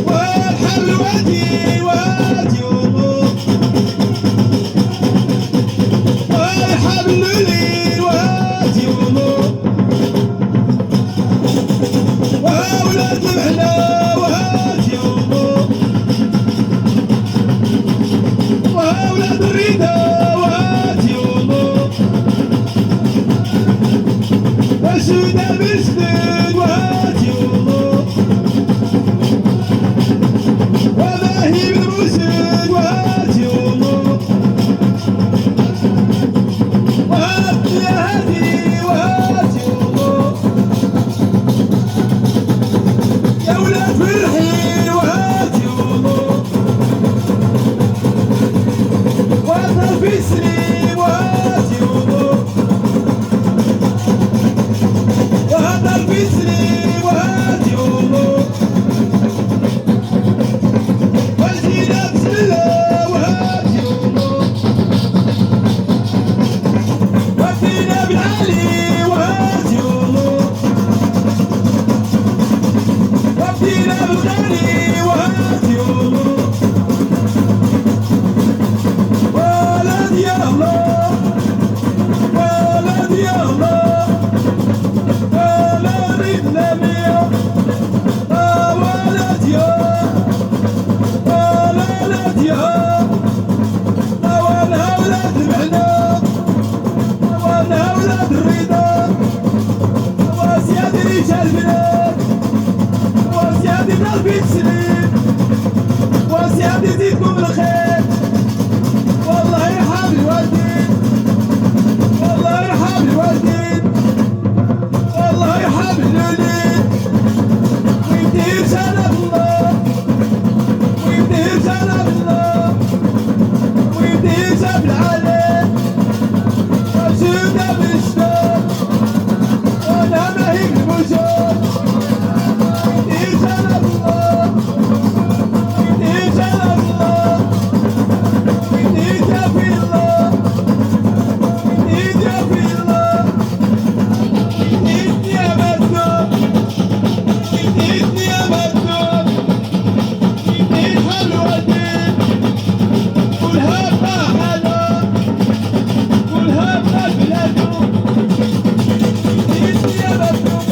والحبل وادي وادي والحبل لي وادي وولاد المحنة وادي وولاد الريدة وادي وسودة بسدد وادي وماهي بالمسد وادي وابن يا هادي وادي يا ولاد فرحي وادي وطن في سليم وادي وطن في سليم وادي وزينة بسم الله وادي وفينا بالعالي وادي وفينا بالغالي وادي ولد يا الله ولد يا الله ولد النبي ولد يا ولد يا وانا ولد المحنة وانا ولد الرضا وزياد رجال بلاد وزياد قلبي تسليم وزياد يزيدكم الخير والله يرحم الوالدين والله يرحم الوالدين والله يرحم الوليد ويدير جناب الله ويدير جناب الله ويدير جناب العالم وجودة بالشتاء وانا ماهي بالموجود ويدير جناب الله ويدير جناب الله ويدير في الله ويدير في الله ويدير يا مكتوب ويدير يا مكتوب ويدير حلوة الدين كلها بحالها كلها ببلادو ويدير يا مكتوب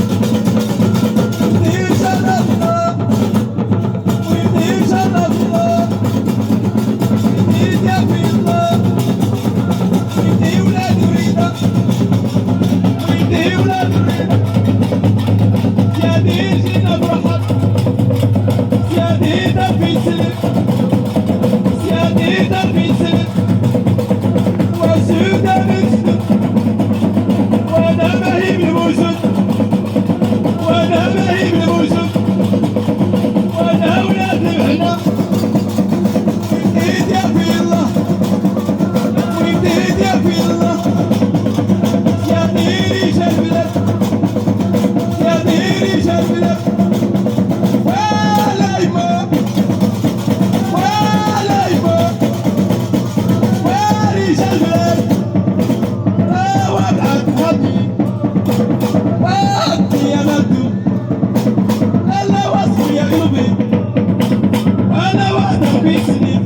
ويدير جناب الله ويدير جناب الله ويدير يا في الله ويدير ولاد وريدة ويدير ولاد وريدة يا دير جينا برحب يا دير دربي سلم يا دير دربي سلم وسودة بسلم وانا ماهي بالوجود وانا ماهي بالوجود وانا ولاد المحنة ويديد يا في الله ويديد يا في الله يا ديري جنبلك يا ديري جنبلك ولا يما ولا يما واري جنبلك وابعد حظي وابني يا مدو الا وصفي يا قلبي انا وحدة في سنين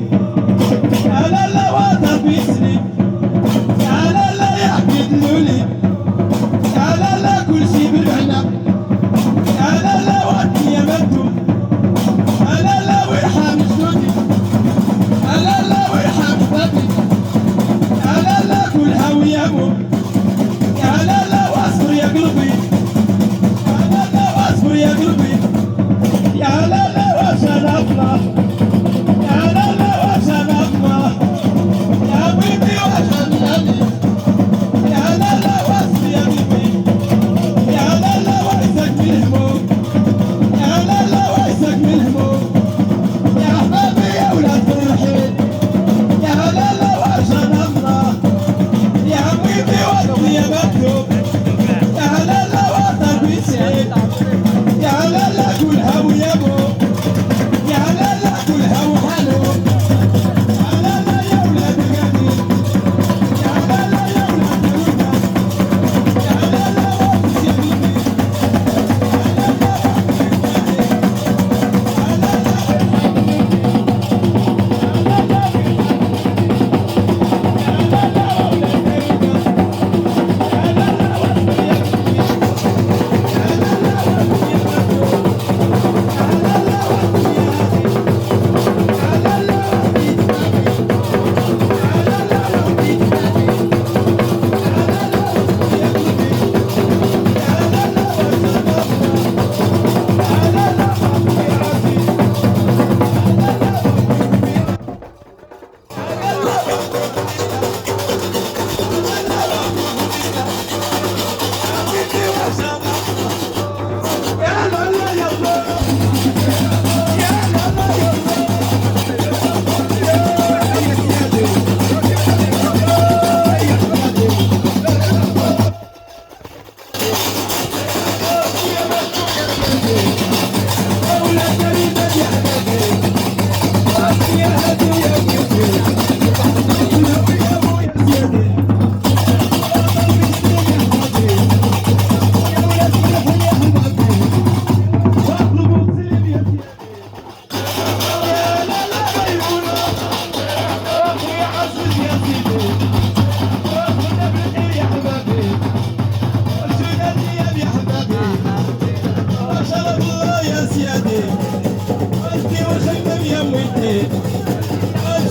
انا لا وحدة في سنين انا لا يحكي دلولي انا لا كل شي بالمعنى انا لا وحدي يا مدو انا لا ويرحم جدودي انا لا ويرحم بابي انا لا كل هوي ابو انا لا واصبر يا قلبي انا لا واصبر يا قلبي يا لا لا وعشان الله يا لا لا وعشان الله يا بيبي وعشان النبي يا لا لا واصبر يا قلبي يا لا لا وعزك من الهموم يا لا لا وعزك من الهموم يا حبابي يا ولاد فرحين يا لا لا وعشان الله يا بيبي وطني يا مكتوب يا لا لا وطن بيسعيد يا لا لا كل هوي يا بو يا لا لا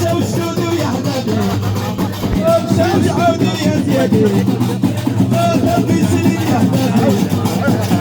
شوشودو يا حبابي شوشودو يا زيادي قلبي سنين يا حبابي